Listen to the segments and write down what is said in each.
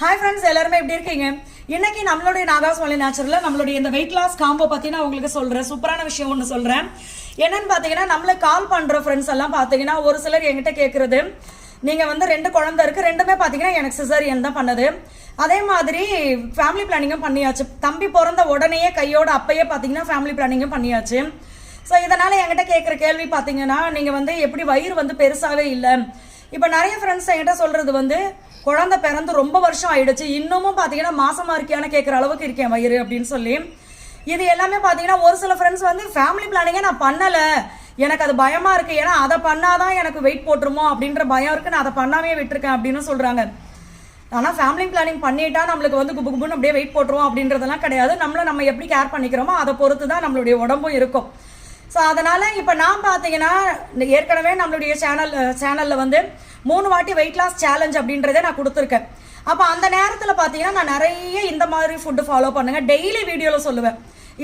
Hi friends, எல்லாருமே எப்படி இருக்கீங்க? இன்னைக்கு நம்மளுடைய நாகாஸ் ஒன்லி நேச்சுரல்ல நம்மளுடைய இந்த வெயிட் லாஸ் காம்போ பத்தி நான் உங்களுக்கு சொல்றேன். சூப்பரான விஷயம் ஒன்று சொல்றேன். என்னன்னு பாத்தீங்கன்னா, நம்மள கால் பண்ற ஃப்ரெண்ட்ஸ் எல்லாம் பாத்தீங்கன்னா ஒரு சிலர் என்கிட்ட கேட்கறது, நீங்க வந்து 2 குழந்தை இருக்கு, ரெண்டுமே பாத்தீங்கன்னா எனக்கு சிசேரியன் தான் பண்ணது. அதே மாதிரி ஃபேமிலி பிளானிங்கும் பண்ணியாச்சு. தம்பி பிறந்த உடனேயே கையோட அப்பயே பாத்தீங்கன்னா ஃபேமிலி பிளானிங்கும் பண்ணியாச்சு. ஸோ இதனால என்கிட்ட கேட்குற கேள்வி பாத்தீங்கன்னா, நீங்க வந்து எப்படி வயிறு வந்து பெருசாவே இல்லை. இப்போ நிறைய ஃப்ரெண்ட்ஸ் என்கிட்ட சொல்றது வந்து, குழந்தை பிறந்து ரொம்ப வருஷம் ஆயிடுச்சு, இன்னமும் பாத்தீங்கன்னா மாசமா இருக்கியான்னு கேட்குற அளவுக்கு இருக்கேன் வயிறு அப்படின்னு சொல்லி. இது எல்லாமே பாத்தீங்கன்னா ஒரு சில ஃப்ரெண்ட்ஸ் வந்து ஃபேமிலி பிளானிங்கே நான் பண்ணல, எனக்கு அது பயமா இருக்கு, ஏன்னா அதை பண்ணாதான் எனக்கு வெயிட் போட்டுருமோ அப்படின்ற பயம் இருக்கு, நான் அதை பண்ணாமே விட்டுருக்கேன் அப்படின்னு சொல்றாங்க. ஆனால் ஃபேமிலி பிளானிங் பண்ணிட்டா நம்மளுக்கு வந்து குபு குபுன்னு அப்படியே வெயிட் போட்டுருவோம் அப்படின்றதெல்லாம் கிடையாது. நம்ம எப்படி கேர் பண்ணிக்கிறோமோ அதை பொறுத்து தான் நம்மளுடைய உடம்பும் இருக்கும். ஸோ அதனால இப்போ நான் பார்த்தீங்கன்னா ஏற்கனவே நம்மளுடைய சேனலில் வந்து 3 வாட்டி வெயிட் லாஸ் சேலஞ்ச் அப்படின்றதே நான் கொடுத்துருக்கேன். அப்போ அந்த நேரத்தில் பார்த்தீங்கன்னா நான் நிறைய இந்த மாதிரி ஃபுட்டு ஃபாலோ பண்ணுங்க, டெய்லி வீடியோவில் சொல்லுவேன்,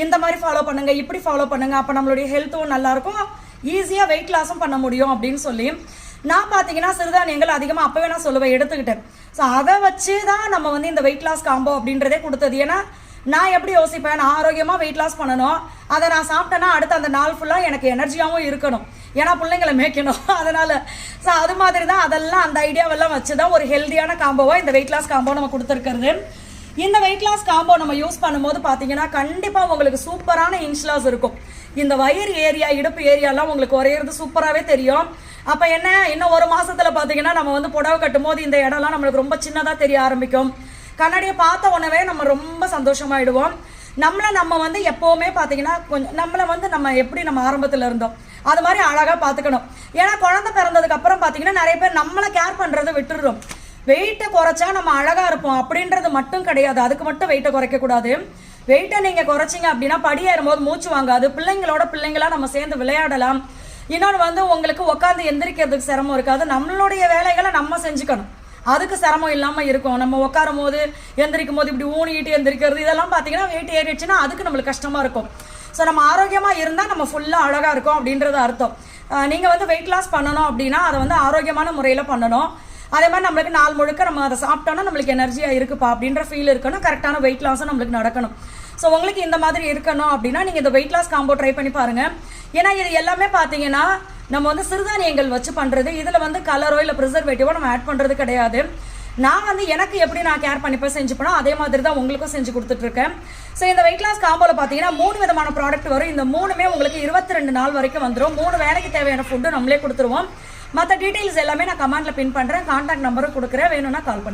இந்த மாதிரி ஃபாலோ பண்ணுங்க, இப்படி ஃபாலோ பண்ணுங்க, அப்போ நம்மளுடைய ஹெல்த்தும் நல்லாயிருக்கும், ஈஸியாக வெயிட் லாஸும் பண்ண முடியும் அப்படின்னு சொல்லி நான் பார்த்தீங்கன்னா சிறுதானியங்கள் அதிகமாக அப்போவே நான் சொல்லுவேன், எடுத்துக்கிட்டேன். ஸோ அதை வச்சு தான் நம்ம வந்து இந்த வெயிட் லாஸ் காம்போ அப்படின்றதே கொடுத்தது. ஏன்னா நான் எப்படி யோசிப்பேன், நான் ஆரோக்கியமாக வெயிட் லாஸ் பண்ணணும், அதை நான் சாப்பிட்டேன்னா அடுத்த அந்த நாள் ஃபுல்லாக எனக்கு எனர்ஜியாகவும் இருக்கணும், ஏன்னா பிள்ளைங்களை மேய்க்கணும். அதனால ஸோ அது மாதிரி தான் அதெல்லாம் அந்த ஐடியாவெல்லாம் வச்சு தான் ஒரு ஹெல்த்தியான காம்போவாக இந்த வெயிட் லாஸ் காம்போ நம்ம கொடுத்துருக்கிறது. இந்த வெயிட் லாஸ் காம்போ நம்ம யூஸ் பண்ணும்போது பார்த்தீங்கன்னா கண்டிப்பாக உங்களுக்கு சூப்பரான இன்ச் லாஸ் இருக்கும். இந்த வயிறு ஏரியா, இடுப்பு ஏரியாலாம் உங்களுக்கு குறையிறது சூப்பராகவே தெரியும். அப்போ என்ன, இன்னும் 1 மாசத்துல பார்த்தீங்கன்னா நம்ம வந்து புடவை கட்டும் போது இந்த இடம்லாம் நம்மளுக்கு ரொம்ப சின்னதாக தெரிய ஆரம்பிக்கும். கண்ணாடியை பார்த்த உடனே நம்ம ரொம்ப சந்தோஷமாயிடுவோம். நம்ம வந்து எப்போவுமே பார்த்தீங்கன்னா கொஞ்சம் நம்ம எப்படி நம்ம ஆரம்பத்தில் இருந்தோம் அது மாதிரி அழகாக பார்த்துக்கணும். ஏன்னா குழந்தை பிறந்ததுக்கு அப்புறம் பார்த்தீங்கன்னா நிறைய பேர் நம்மளை கேர் பண்ணுறதை விட்டுடுறோம். வெயிட்டை குறைச்சா நம்ம அழகாக இருப்போம் அப்படின்றது மட்டும் கிடையாது, அதுக்கு மட்டும் வெயிட்டை குறைக்கக்கூடாது. வெயிட்டை நீங்கள் குறைச்சிங்க அப்படின்னா படியேறும் போது மூச்சு வாங்காது, பிள்ளைங்களா நம்ம சேர்ந்து விளையாடலாம். இன்னொன்று வந்து உங்களுக்கு உட்காந்து எந்திரிக்கிறதுக்கு சிரமம் இருக்காது, நம்மளுடைய வேலைகளை நம்ம செஞ்சுக்கணும், அதுக்கு சிரமம் இல்லாமல் இருக்கும். நம்ம உட்காரும் போது எந்திரிக்கும் போது இப்படி ஊனிக்கிட்டு எந்திரிக்கிறது இதெல்லாம் பார்த்தீங்கன்னா வெயிட் ஏறிடுச்சுன்னா அதுக்கு நம்மளுக்கு கஷ்டமாக இருக்கும். ஸோ நம்ம ஆரோக்கியமாக இருந்தால் நம்ம ஃபுல்லாக அழகாக இருக்கும் அப்படின்றது அர்த்தம். நீங்கள் வந்து வெயிட் லாஸ் பண்ணணும் அப்படின்னா அதை வந்து ஆரோக்கியமான முறையில் பண்ணணும். அதே மாதிரி நம்மளுக்கு நாள் முழுக்க நம்ம அதை சாப்பிட்டோன்னா நம்மளுக்கு எனர்ஜியாக இருக்குப்பா அப்படின்ற ஃபீல் இருக்கணும், கரெக்டான வெயிட் லாஸும் நம்மளுக்கு நடக்கணும். ஸோ உங்களுக்கு இந்த மாதிரி இருக்கணும் அப்படின்னா நீங்கள் இந்த வெயிட் லாஸ் காம்போ ட்ரை பண்ணி பாருங்கள். ஏன்னா இது எல்லாமே பார்த்தீங்கன்னா நம்ம வந்து சிறுதானியங்கள் வச்சு பண்ணுறது, இதில் வந்து கலரோ இல்லை ப்ரிசர்வேட்டிவோ நம்ம ஆட் பண்ணுறது கிடையாது. நான் வந்து எனக்கு எப்படி நான் கேர் பண்ணிப்பேன் செஞ்சுப்பேனோ அதே மாதிரி தான் உங்களுக்கும் செஞ்சு கொடுத்துட்ருக்கேன். ஸோ இந்த வெயிட் லாஸ் காம்போவில் பார்த்தீங்கன்னா 3 விதமான ப்ராடக்ட் வரும். இந்த 3மே உங்களுக்கு 22 நாள் வரைக்கும் வந்துடும். 3 வேலைக்கு தேவையான ஃபுட்டு நம்மளே கொடுத்துருவோம். மற்ற டீட்டெயில்ஸ் எல்லாமே நான் கமெண்ட்டில் பின் பண்ணுறேன், கான்டாக்ட் நம்பரும் கொடுக்குறேன், வேணும்னா கால் பண்ணுங்கள்.